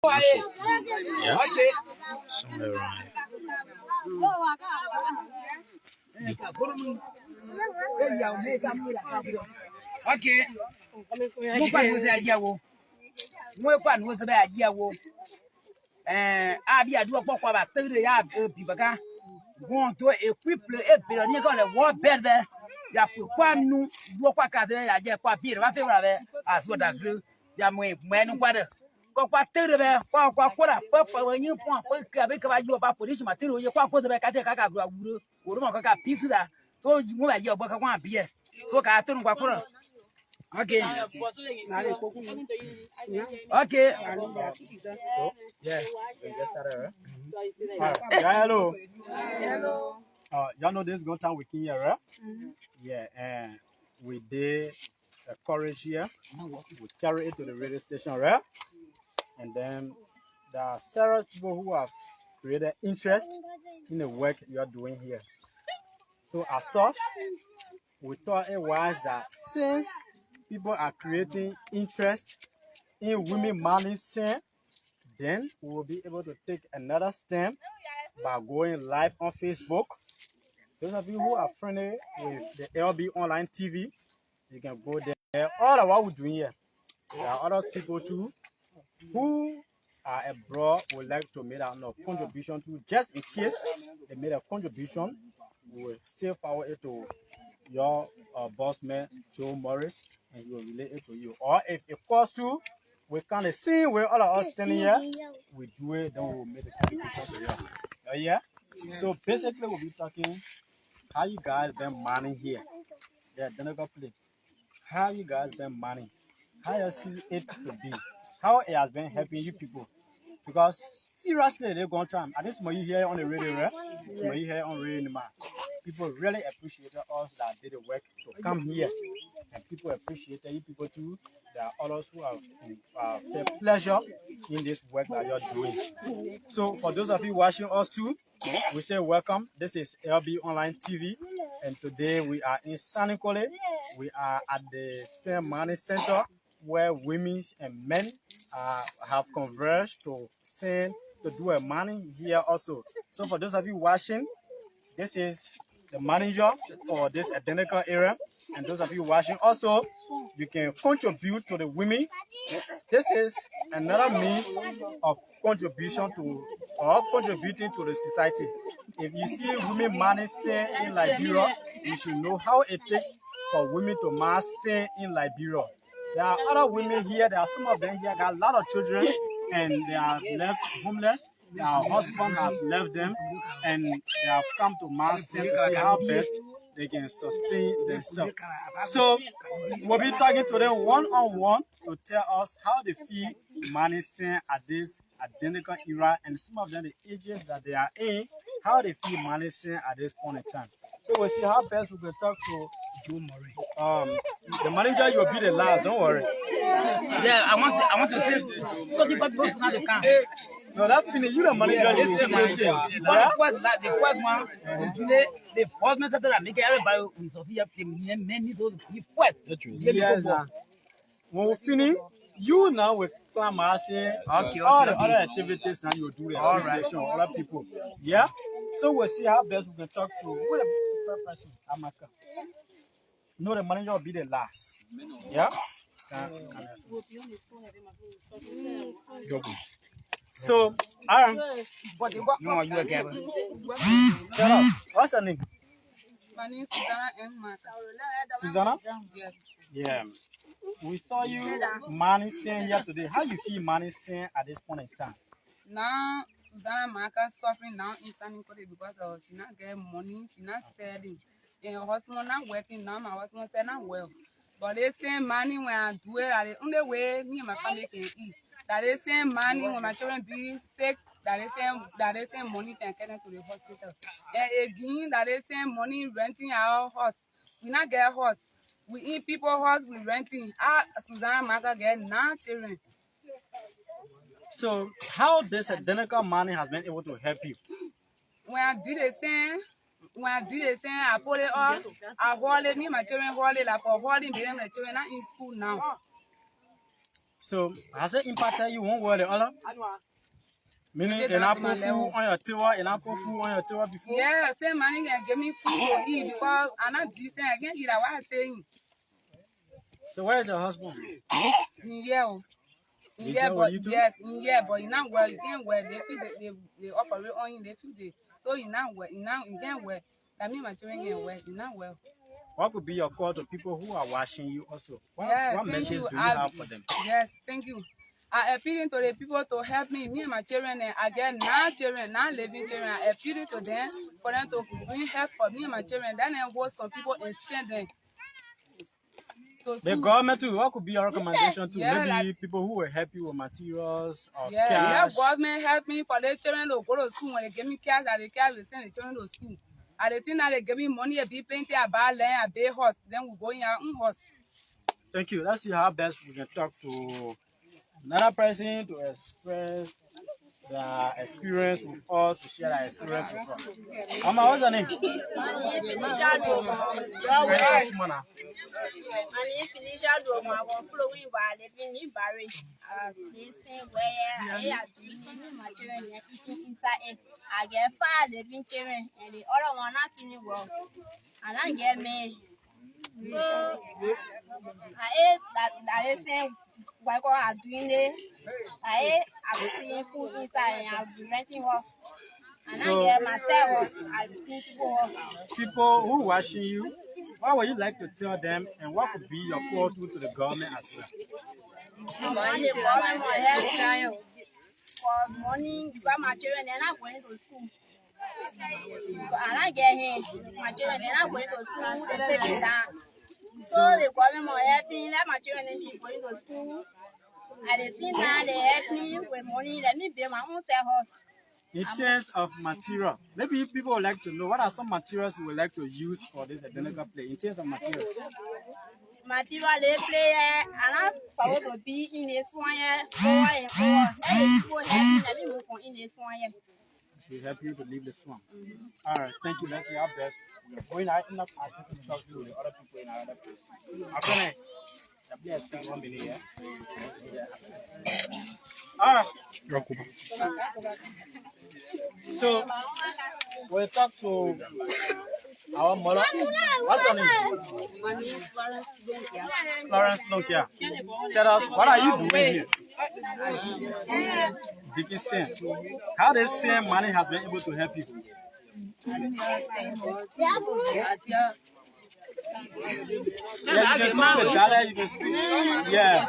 Yeah, Okay. somewhere around Okay. Mukwan wote ajawo. Mukwan wote ba ajawo. Abi adu okpokwa ba tere ya bi baga. Won to equip le ebe ni ko le wo berbe. Ya kwa nu wo kwa ka de ya je kwa bi ba fe wa be aso da glu. Ya mu kwa de. Ko kwa tere be kwa la pa wa yin pon pa ka be ka ba ju ba police ma tere o ye kwa ko de be ka te ka ka glu awuro. Wo mo ka pisu da. So mu ba je ogbo ka kwa bi e. So ka to nu kwa kuro. Okay. Okay. so yeah, we get started, right? Yeah, hello. Y'all know this going time we came here, right? Yeah, and we did a courage here. We carry it to the radio station, right? And then there are several people who have created interest in the work you are doing here. So as such, we thought it wise that since people are creating interest in women managing, then we will be able to take another step by going live on Facebook. Those of you who are friendly with the LB Online TV, you can go there. All of what we're doing here, there are other people too who are abroad would like to make a contribution to, just in case they made a contribution, we will still forward it to your boss man, Joe Morris, and he will relay it to you. Or if it costs to, we kind of see where all of us standing here, we do it, then we will make a contribution to you. Yeah? So basically, we'll be talking how you guys been manning here. Yeah, then I got play. How you guys been manning? How you see it to be? How it has been helping you people? Because seriously, they're going time. At this moment, you hear on the radio, right? This moment, you hear on radio, man. People really appreciated us that did the work to come here, and people appreciated you people too. There are others who have felt pleasure in this work that you're doing. So, for those of you watching us too, we say welcome. This is LB Online TV, and today we are in Sanikole. We are at the Saint Money Center where women and men have converged to send to do a money here also. So for those of you watching, this is the manager for this identical area. And those of you watching also, you can contribute to the women. This is another means of contribution to or contributing to the society. If you see women managing in Liberia, you should know how it takes for women to manage in Liberia. There are other women here, there are some of them here got a lot of children and they are left homeless. Their husband have left them and they have come to Marseille to see how best they can sustain themselves. So we'll be talking to them one-on-one to tell us how they feel managing at this identical era and some of them the ages that they are in, how they feel managing at this point in time. So we'll see how best we can talk to Joe Murray. The manager, you'll be the last, don't worry. Yeah, I want to say so people go to now they can. No, that finish. You the manager. You the first one, the first method that make everybody we see up the many those the first. Yes, when we finish, you now will come and say all the other activities now you do the administration, other people. Yeah? So we'll see how best we can talk to who the first person, Amaka. No, the manager will be the last. Yeah? So, Aaron, No, you again. tell us, what's your name? My name is Susanna M. Mata. Susanna? Yes. Yeah. We saw you managing here today. How you feel managing at this point in time? Now, Susanna Maka suffering now in San because she not getting money, she not selling. And her husband not working now, my husband said not well. But they send money when I do it, the only way me and my family can eat. That they send money when my children be sick, that they send money to get them to the hospital. And again, that they send money renting our house. We not get a house. We eat people's house, we renting. Susanna Maka get 9 children. So, how this identical money has been able to help you? When I did the same, I put it up. I hold it, me and my children hold it, like for holding them, the children not in school now. So, has it impacted you one way or the other? Meaning, you not put food on your table, you not put food on your table before? Yeah, same money can give me food to eat because I'm not decent. I can't eat what I'm saying. So, where is your husband? Yeah, but yes, yeah, but you not well. You can't wear. They feel they operate on you. They feel they so you not well. You can't wear. That means my children can wear. You not well. What could be your call to people who are watching you also? What message do you have for them? Yes, thank you. I appealing to the people to help me and my children. And I get 9 children, 9 living children. I appealing to them for them to bring help for me and my children. Then I hold some people and send them. The government too, what could be your recommendation to maybe like, people who will help you with materials or cash? Yeah, government help me for the children to go to school. When they give me cash, I the cash will send the children to school. I the think that they give me money, a big plenty, I buy land, I buy horse, then we go in our own horse. Thank you. Let's see how best we can talk to another person to express their experience with us, to share their experience with us. Mama, what's your name? My name is Felicia Doma. I'm following by living in Barry. Listen where I have been my children inside. I get 5 living children, and the other one not feeling well. And I get me. So I ate that thing. What I'm doing it. I'm seeing food inside and I'll be renting house. And so, I get myself, I'll be seeing people who watching you, what would you like to tell them and what could be your call to the government as well? The government will help me for money because my children, they're not going to school. And I get here, my children, they're not going to school, they take it down. So the government will help me, let my children be going to school. At the same time, they help me with money, let me build my own house. In terms of material, maybe people would like to know what are some materials you would like to use for this identical play. In terms of materials. Material they play, and I'm supposed to be in a soin, people help me, let me move on in a soin. We help you to leave the swamp. All right, thank you. Let's see how best we're going out enough to talk to the other people in our other place. Okay. All right. So we'll talk to our mother. What's her name? My name is Florence Donkia. Florence Donkia. Tell us, what are you doing here? Dickinson. How this same money has been able to help you? Yes, you can speak the dollar, you can speak. Yeah.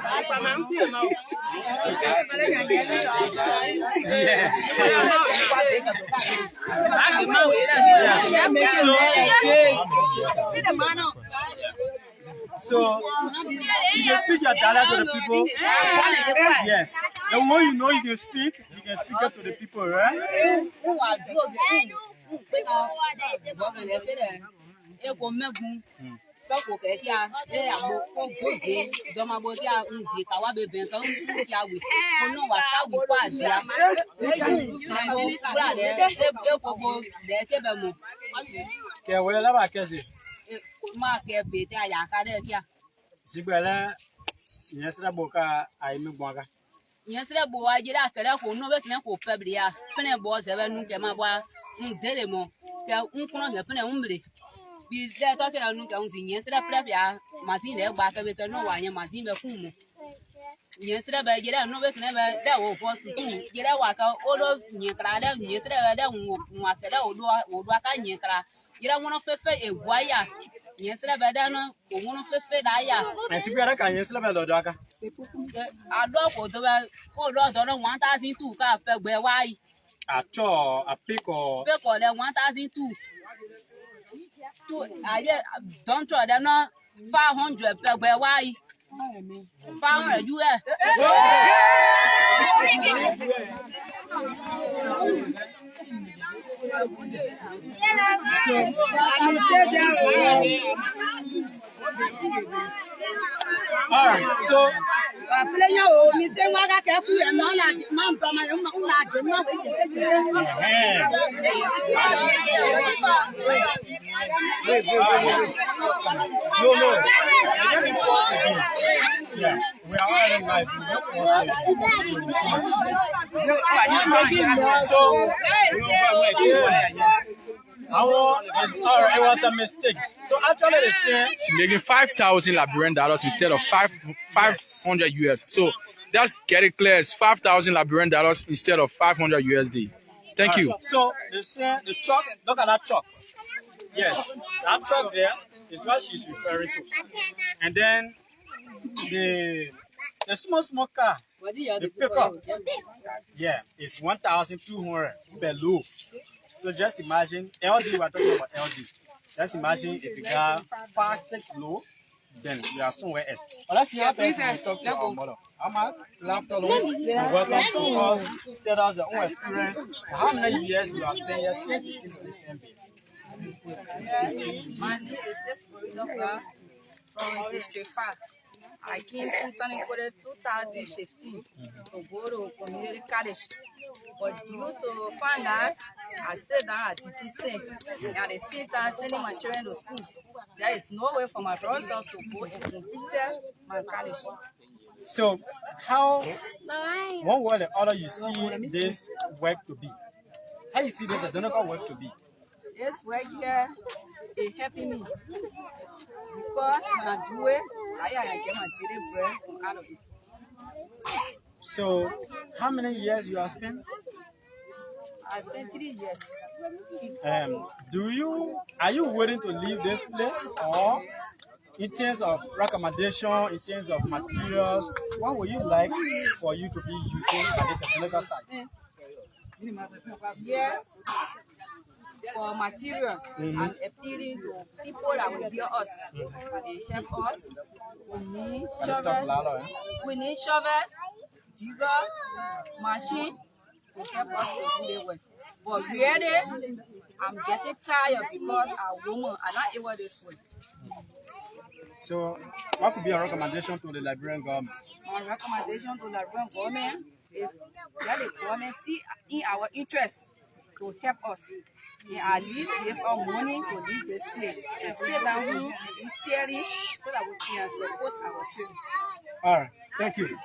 So you can speak your dollar to the people. Yes. The more you know you can speak it to the people, right? Yesre bo ajira kere ko no be kene ko pebria pene bo ze be nu ke ma bwa ndele mo ke unkuno ge pene umbre bi de to ke nu ke unzi yesre prepia mazin le gba ke be ke no wa yen mazin be kun mo yesre be jira no be kene be de wo fo su tu jira wa ka o do nyi kra de yesre be de nwa ke de o do ka nyi kra jira wono fefe e gwaya yesre be de no o wono fefe da ya Asibira ka yesre be do aka adoko to be o do do 1002 ka fe gbe wa yi acho apiko pe ko le 1002 to aye don't try them no 500 pe gbe wa yi 500 US All right, so Play your own, Mr. Waka, No. Let me pause again. Yeah, we are already live. Alright, it was a mistake. So actually they say She's making 5,000 Liberian dollars instead of 500 US. So that's get it clear. It's 5,000 Liberian dollars instead of 500 USD. Thank you. So they say the truck, look at that truck. Yes, that truck there is what she's referring to. And then the small car, the pickup, yeah, it's 1,200 per load. So just imagine LD, we're talking about LD. Just imagine if you got 5-6 low, then we are somewhere else. But let's see how best we talk to our mother. I'm a laptop. Welcome to us. Tell us your own experience. How many years you have spent here since you came to this base? My name is Esmeralda from District 5. I came to San Nicolas 2015 to go to community college. But due to finance, I sat down at GPC and at the same time sending my children to school. There is no way for my brother to go and complete my college. So, how, one way or the other, you see this work to be? How you see this identical work to be? This work here is helping me because when I do it, I get my daily bread from out of it. So, how many years you have spent? I spent 3 years. Are you willing to leave this place, or in terms of recommendation, in terms of materials, what would you like for you to be using at this clinical site? Yes, for material and appealing to people that will hear us. They help us. We need shovels, digger, machine to help us to do the work. But really, I'm getting tired because our women are not able this way. So, what could be a recommendation to the Liberian government? My recommendation to the Liberian government is that the government see in our interest to help us. And at least give us money to leave this place and sit down here and eat theory so that we can support our children. All right, thank you.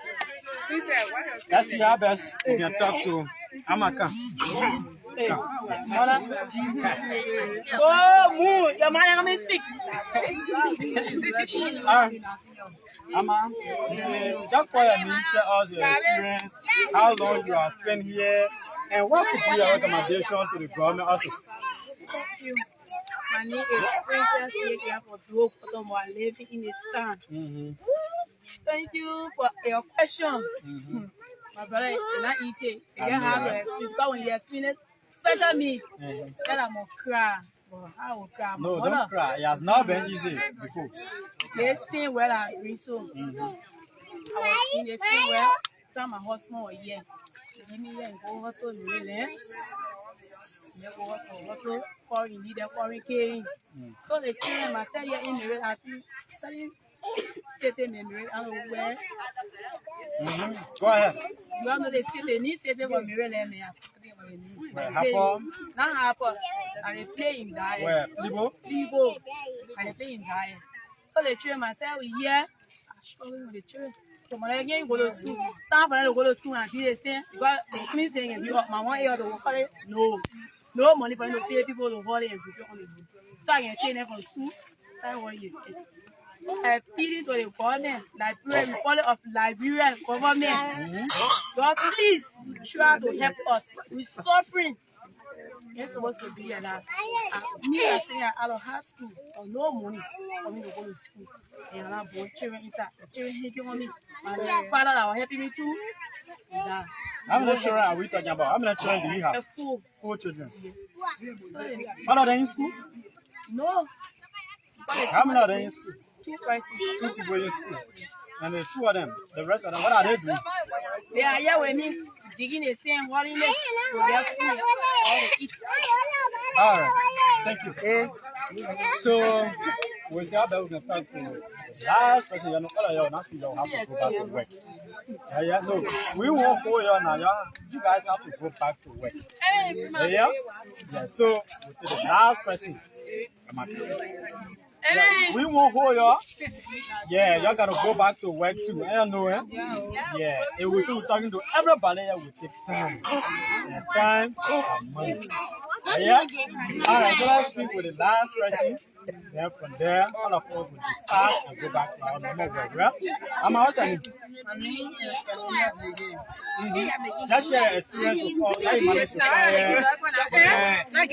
Let's see how best we can talk to Amaka. Oh, move! Your man, let me speak. Ama, just for me, tell us your experience, how long you have spent here, and what could be your recommendation to the government also? Thank you. My name is Princess Lydia for Duo Kotomo. I live in the town. Thank you for your question. My brother, it's not easy. You have to explain because when you explain it, especially me, then I'm going to cry. I will cry. No, don't cry. It has not been easy before. They sing well and doing so. I was in the sing well. Tell my husband was here. Give me here and go hustle in the land. Also, calling leader, calling king. So the children myself here in the red, I think, sitting in the red, I don't know where. Go ahead. You all know they sit, they need sitting for me, really. Well, happen. Not happen. And they play in diet. Well, Libo? Libo. And they play in diet. So the children myself here, I'm struggling with the children. So when I again go to school, time for them to go to school and they say, because the clean saying, if you got my 1 year to work for it, no money for them to pay people to hold it and prepare on the food. So I can take them from school, start what you say. So I appeal to the government, Liberia, we call it of Liberian government. God, please try to help us. We're suffering. You're supposed to be like that. Me, I say out of high school, or no money for me to go to school. And I have both children inside. The children helping on me. My father that was helping me too. That. How many children are we talking about? How many children do you have? 4. 4 children. Yes. All of them in school? No. How many are they in school? 2 persons. 2 people in school. And the 2 of them, the rest of them, what are they doing? They are here with me, digging the same holiday for their food, all they eat. All right, thank you. So, we see how we can talk to last person, you know, all of y'all not speak, y'all have to go back to work. Yeah, no, we won't go here now, y'all. You guys have to go back to work. Yeah, so we'll take the last person. Yeah, we won't hold y'all. Yeah, y'all gotta go back to work too. I don't know, eh? Yeah, it was still talking to everybody. It will take time. And time and money. Yeah? Alright, so let's speak with the last person. Then from there, all of us will start and go back to our normal work, right? I'm outside. Just share your experience with us. How you manage to fire. Thank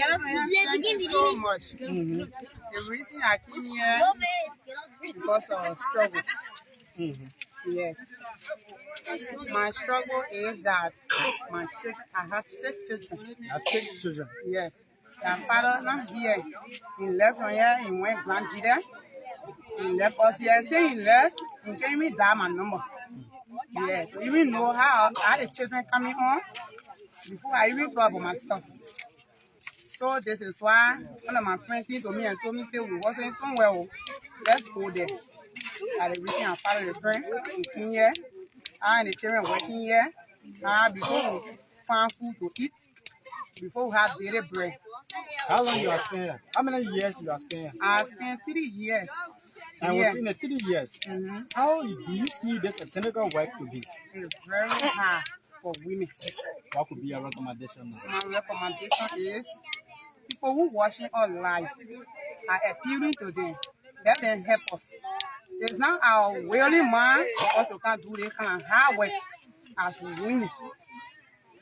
you so much. The reason I came here because of struggle. Yes. My struggle is that my children, I have 6 children. You have 6 children. Yes. Their father not here. He left from here, he went grandchildren. He left us here. Say he left, he gave me that my number. Yeah. To even know how the children coming on before I even thought about myself. So this is why one of my friends came to me and told me, say, we wasn't somewhere, let's go there. At the reason I followed the friend in Kenya, and the children working here, before we find food to eat, before we have daily bread. How long you are spending? How many years you are spending? I spent 3 years. And within the 3 years, how do you see this technical work to be? It's very hard for women. What could be your recommendation now? My recommendation is people who watching our life are appealing to them. Let them help us. It's not our willing mind for us to come do this kind of hard work as women.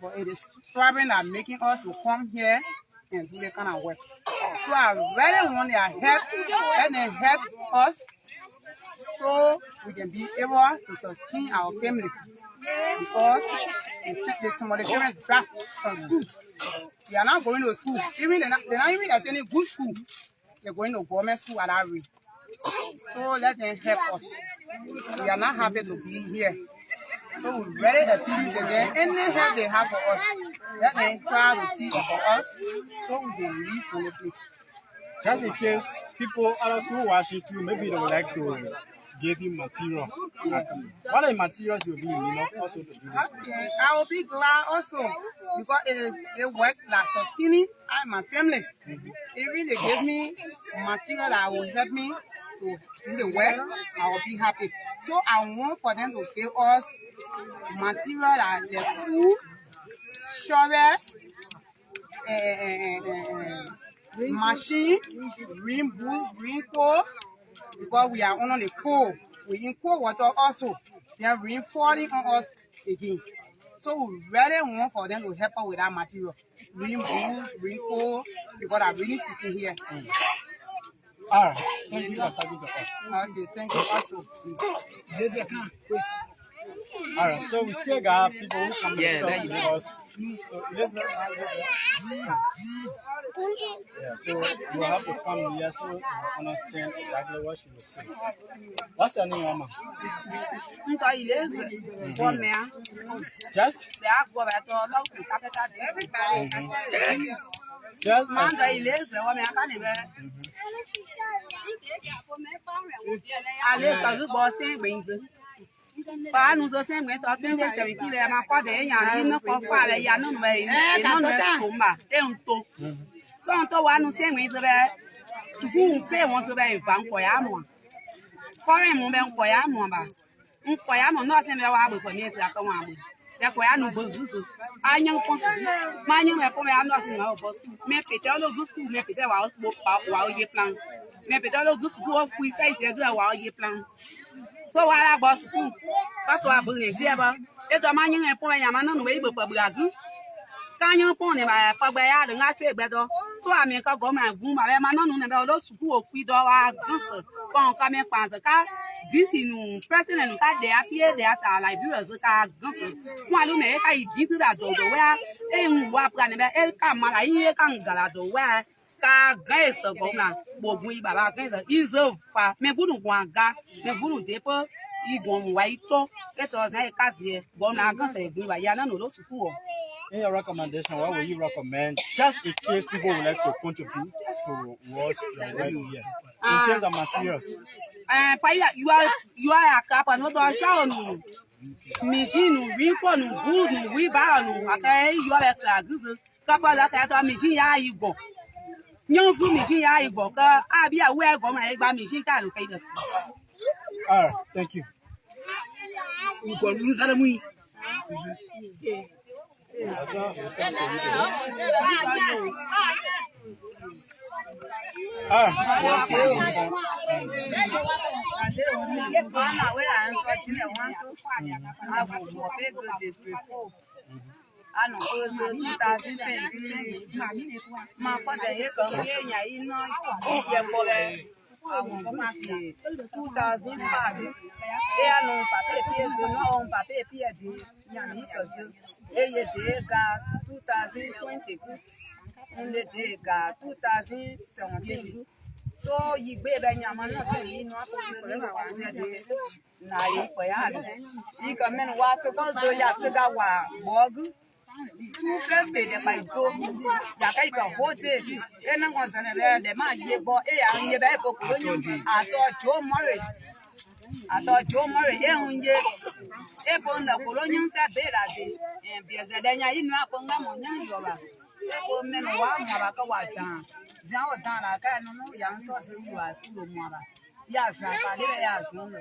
But it is striving that making us to come here and do this kind of work. So I really want their help. Let them help us so we can be able to sustain our family. Because some of the children drop from school. They are not going to school. Even they're not even attending good school. They're going to government school at that rate. So let them help us. We are not happy to be here. So we really appeal to them. Any help they have for us, let them try to see it for us so we can leave from the place. Just in case people others who watch it too, maybe they would like to give you material. What are the materials you'll be enough also to do this? Okay, I will be glad also because it is the work that sustaining I and my family. Even they give me material that will help me to do the work, I will be happy. So I want for them to give us material like the food, shovel, machine, green boots, green coal, because we are on the coal. We in cold water also. They are reinforcing on us again. So we really want for them to help us with that material. Green boots, green coal, because I really season here. All right. Thank you for talking to us. Okay, thank you also. All right, so we still got people who come to us. So you have to come here so you understand exactly what she was saying. What's your name, Mama? Just? Just Ba nu zo sen gbe to tin de se ki le ma ko de yan ni no ko fa le ya no me e no me to ma e un to so on to wa nu sen gbe to be suku pe won to be va nko ya mo ko rin mo be nko ya mo ba nko ya mo no sen be wa gbe ko ni ti ato wa mo de ko ya nu bo zu anyan ko ma nyu me ko me anu asin ma bo me pe te lo gu school me pe te wa o ye plan me pe te lo gu school of we face e go wa o ye plan. So while I was school, that's why I believe there. It's a man in a point, a man on the way before Bragu. Can you pony by a pabaya and not trade better? So I make a go my room, I am not about those school, we do our goose, coming from the car. This is president that they appear there at Liberia, the car goose. One may I give that door where and what can El Kamala, can Galado where. Ka gaise gona bogui baba gaise izo fa me gunu gwanga me gunu depo igon wa ito eto na ka vie gona gaise gui ba ya na no lo suku o. In your recommendation, what will you recommend just in case people would like to contribute towards your work here in terms of materials? Paya, you are a cap and not a shower. Mijin, Rincon, Wood, we bow. Okay, you are a crack. Kappa that at Mijin, you go. Young food, Mijin, you go. I be aware of my egg by Mijin can pay us. All right, thank you. You can lose at me. So you baby nyamana so you know na ye koyalo you come in was go ya siga wa bog 250 de by do ya kai ka hote ena ngonsana de ma ye bo e ya nye be ko kolonyo ato jo mare e unje e bonda kolonyo sa bela de e bieze de nya inu aponga mo nya yoba e ko men wa nya ba ka wa tan zan o dan la ka no ya nso se wu a tulo mo ba ya fa pa le ya so no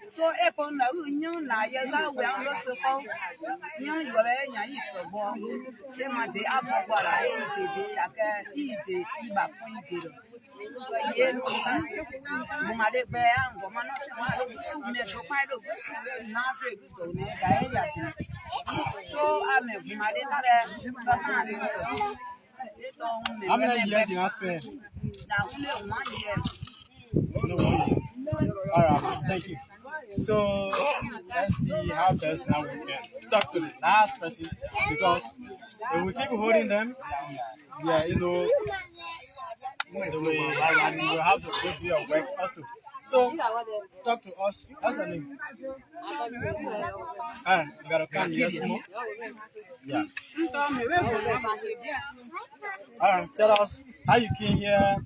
so e bonda u nyu na ye ga we an lo so ko nyu yo be nya yi ko bo e ma de abo gwa la e de ya ka i de i ba fun de lo ye no mo ma de be an go ma no se ma do me to pa do na fe go ne ga e ya so ame mo ma de ka de ba ka de How many years you have spent? now only 1 year. No, 1 year. All right, thank you. So let's see how best now we can talk to the last person, because if we keep holding them, yeah, you know, we'll have to go do your work also. So talk to us. What's your name? You gotta come here small. Yeah. Tell us how you came here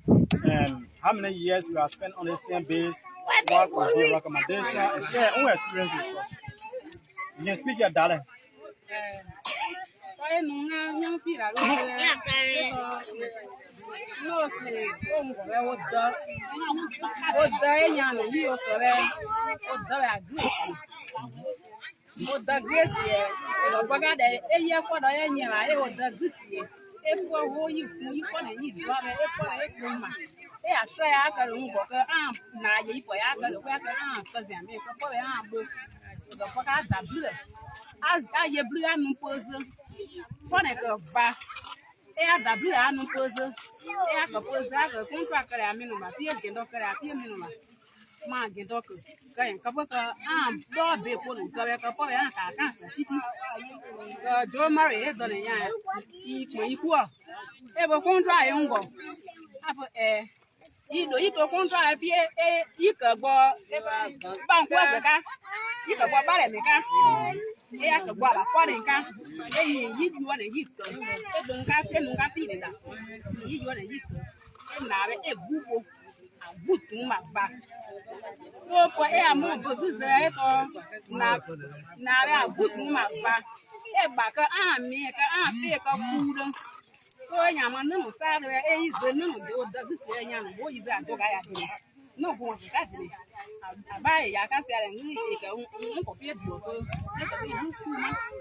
and how many years you have spent on the same base, what was your recommendation, and share your own experience with us. You can speak your dialect. So for a more good na good mapa. Baka me ka fake food. So yamano sare is the no do the yan boy is a dog I do. No one to catch me. I buy ya can say and you can copy it.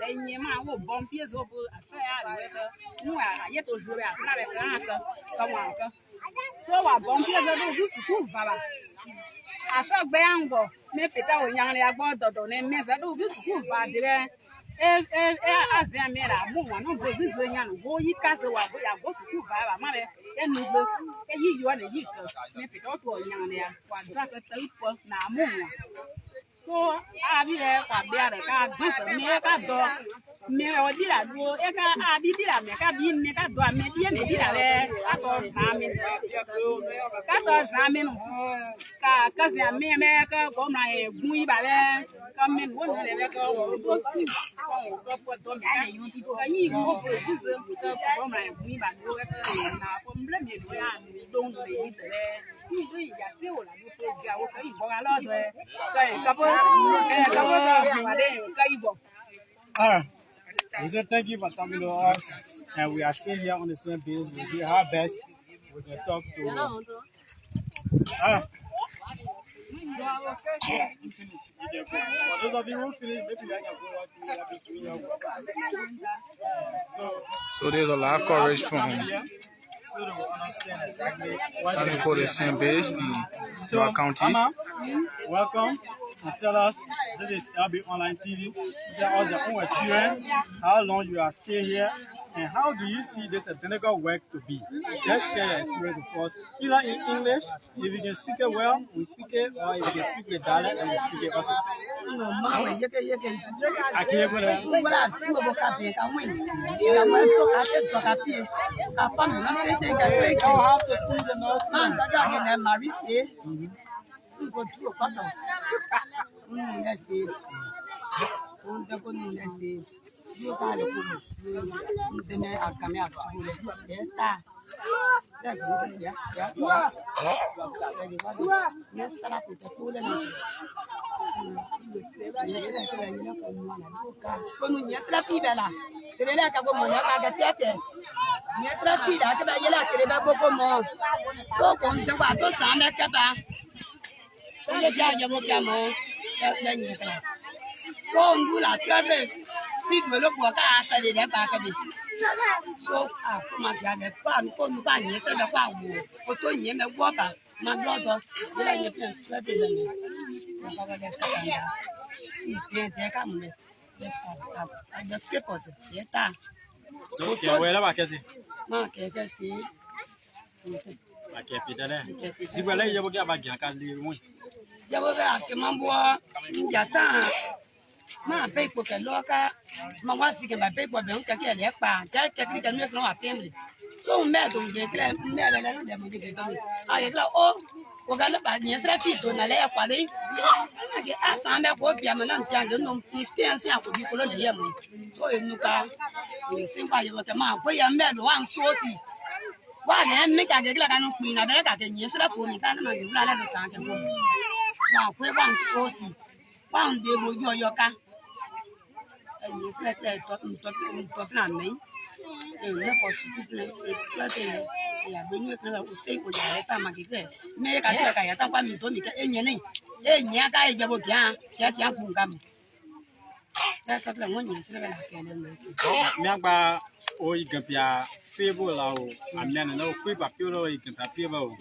Then you might will bump years over a fair no, I yet to show come on. So I bump years ago, this school, Baba. I saw Bango, make it out young about the don and mess. I do this school, but there. As I made a move, no good young boy, you can't say what I go to school, Baba, mother, and you want a year, make it out to a young there, what drug a tape for now. So I be there, I be there, I do some me, I do me or did I do, I be there, I be me, I do, I may be a me, I thought Samin, I thought Samin, because I may make a go my booey ballet, come in one of the go, go sleep. You go for this, go my booey ballet, from Lemon, don't leave there. Alright. We say thank you for talking to us, and we are still here on the same page. We see how best we can talk to. Alright. For those of you who finish, maybe I can go watch. So there's a live coverage from So they will understand exactly what San Nicolas St. Base in Dua County. Mama, welcome and tell us, this is LB Online TV. Tell us your own experience, how long you are still here, and how do you see this identical work to be? Just share your experience with us, either in English, if you can speak it well, we speak it, or if you can speak the dialect, and we speak it also. I can't go there. You don't have to see the nurse. So come on, the pan, come back, yes, and the power. But to you, the water, my brother, you can the cripples, yes, So, okay, wherever I can see. Mark, I can see. I can't be there. See, where you will get back, I can't leave one. You will have to Mambo, Yata. My paper can look at my was sick by paper, don't get their pan, Jack can make no family. So mad don't get them, I go, oh, we're gonna buy me a traffic on a layer party. I get asked on that work, I'm not telling them to stand out with people on the yam. So you look out, you simple, you look at my way, I'm mad one saucy. Why then make a get like I'm queen, I can use it for me, can't I? You rather the sun can go. Now, we want saucy. One day will do your car. And you flat that talking on me. You never people, when you can say what I time I get. Make a check, I don't want me to make any. Eh, Yaga, you will get young gum. That's what I want you to say. Remember, oh, you can be a favor, and then no quick appeal, you can appeal.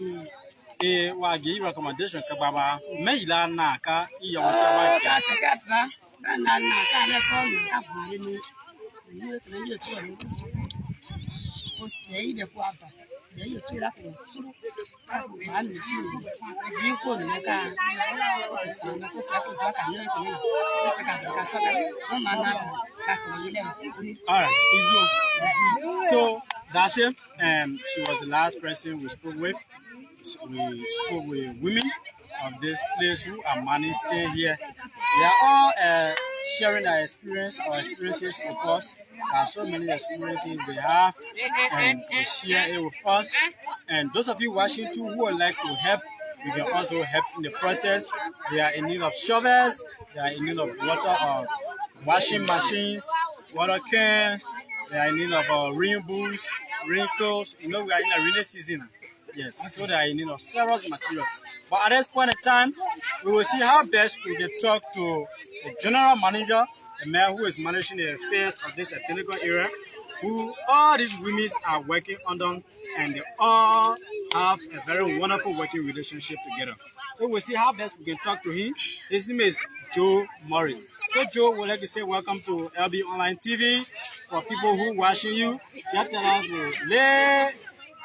Wa give recommendation ka baba mai la na ka iya wata ka saka ba kan na ka le ko ka ba ni ni ko ni to ni ko nei de kwa ba nei to la ko suru ka ba ni shi ni ko ni ka sa na ko ka ka ni ko ni ka ka ma na ka ko ni le. All right, so that's it. She was the last person we spoke with. We spoke with women of this place who are managing here. They are all sharing their experiences with us. There are so many experiences they have, and they share it with us. And those of you watching too who would like to help, you can also help in the process. They are in need of shovels, they are in need of water or washing machines, water cans, they are in need of rain boots, raincoats. You know, we are in a rainy season. Yes, so they are in need of several materials. But at this point in time, we will see how best we can talk to the general manager, the man who is managing the affairs of this technical area, who all these women are working under, and they all have a very wonderful working relationship together. So we'll see how best we can talk to him. His name is Joe Morris. So Joe, we'd like to say welcome to LB Online TV. For people who are watching you, just tell us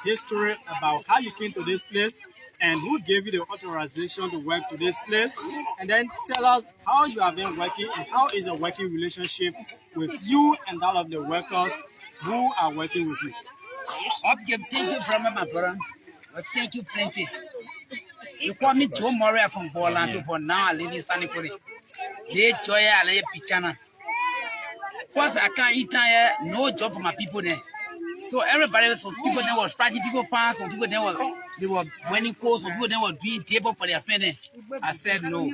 history about how you came to this place and who gave you the authorization to work to this place? And then tell us how you have been working and how is a working relationship with you and that of the workers who are working with you. Okay, thank you very much, my brother. Thank you plenty. You call me Joe Moria from Borland, but now I live in Sunny Cody. They joy I live Pichana. First, I can't eat here, no job for my people there. So everybody, some people there was practicing people fans, some people there were winning calls, some people there were doing table for their friend. I said no.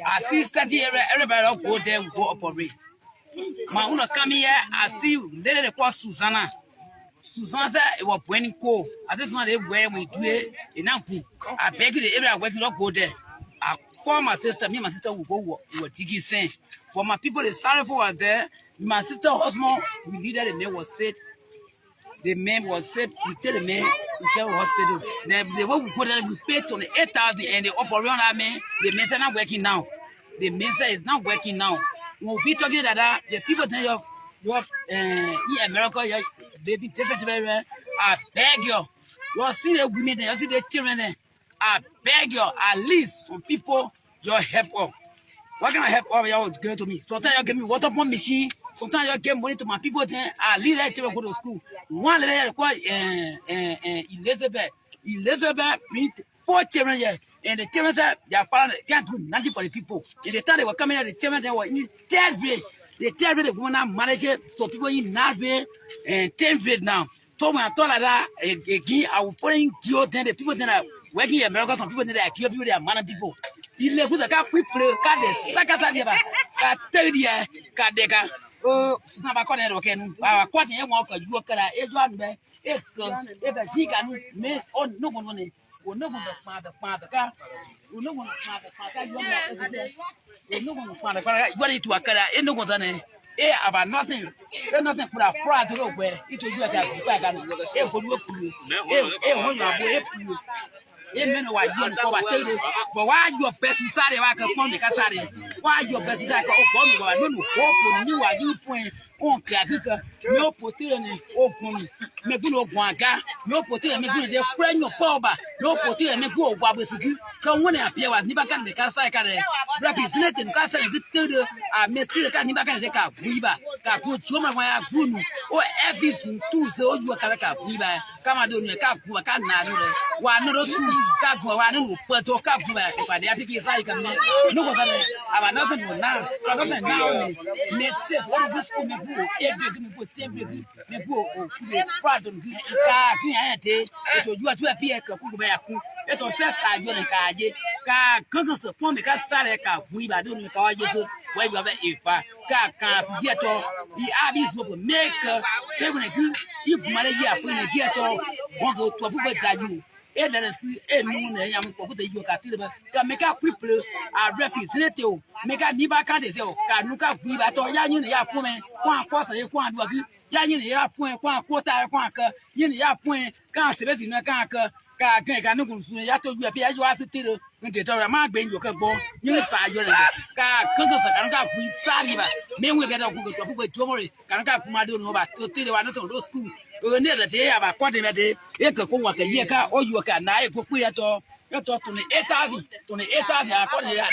I see study everybody go there, go operate. My owner come here, I see they call Susanna. Susanna said it was winning call. I just want to where we do it in Ampu. I beg you, everybody working not go there. I call my sister, me and my sister will go with Tiki saying. For my people, they sorry for there. My sister husband, we did that the man was sick. The man was sick. We tell the man to tell the hospital. Then the way we go there, we pay 28,000 and they operate on that man. The man is not working now. The man is not working now. When we talking that the people tell you, in America, they be perfect very well. I beg you. You see the women there, you see the children there. I beg you, at least some people, you help up. What can I help all y'all go to me? Sometimes you give me water pump machine. Sometimes you give money to my people there. I leave that children go to school. One lady called Elizabeth. Elizabeth bring 4 children here. And the children said their father can't do nothing for the people. And the time they were coming here, the children they were in 10th grade. The 10th grade, they want to manage it. So people in 9th grade and 10th grade now. So when I told her that again, I will put in Gio, then the people that are working in America, some people that are Gio people, they are man people. Il est vous a quick play, car des sacata diaba, car tedia, car deca. Oh, Nabaco, okay, quite a walk, you can a one bay, if a chicken, may or no one, or no one father car, or no one father, no one father, what it to a car, and no one done. About nothing. Nothing could have fried to look where it will be a back and it would work for you. When you are men who are young, but why your best is sorry, I can phone the Casari? Why your best is like, oh, I don't know, you are you point on Kaguka, no potato, open, Meguno Guanca, no potato, Meguno, their friend of Poba, no potato, Megu, Wabasiki. Come when I appear with Nibakan, the Casai, representing Casa, good turtle, I met the Canibacan, the Cap, Viva, Capu, Choma, Gunu, or everything too, so you are Caraca, Viva, Camadon, Cap, Wacana, one of those Cap, one put to Cap, if I dare pick it like a man. No, I have nothing now, another now, Miss, what is this for me? Every put every go, pardon, you are to appear, Kuku. It was set by your carriage. Cookers upon the Casarica, we are doing the carriages where you have a car, get all the Abbey's will make they will agree. You might have when a get all won't go to a book that you. And let us see a moon and young people that you can make up people are representative, make a Nibacan, Kanuka, we are to Yan Yapuman, one quarter, one Yan Yapun, one quarter, one car, Yin Yapun, can't see in a car. Can't you appear you have to tell when they tell a man being your cabo, you fire your car, cookers, and got we study. Men will better go to tomorrow, can't got Madonna about to tell you another school. Another day about quarter a day, it could work a year car or you can I put at all. You talk to me 8,000, to the 8,000, according to that.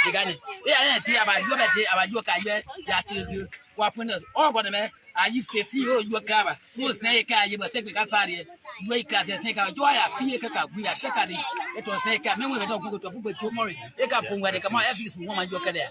Yeah, about your career, that you what when all what a man. I used to see you cover. So snake, you must take the Casari. Wake up and take out joy. We are shaking. It will take a minute to go to tomorrow. Take up where they come out every woman you can there.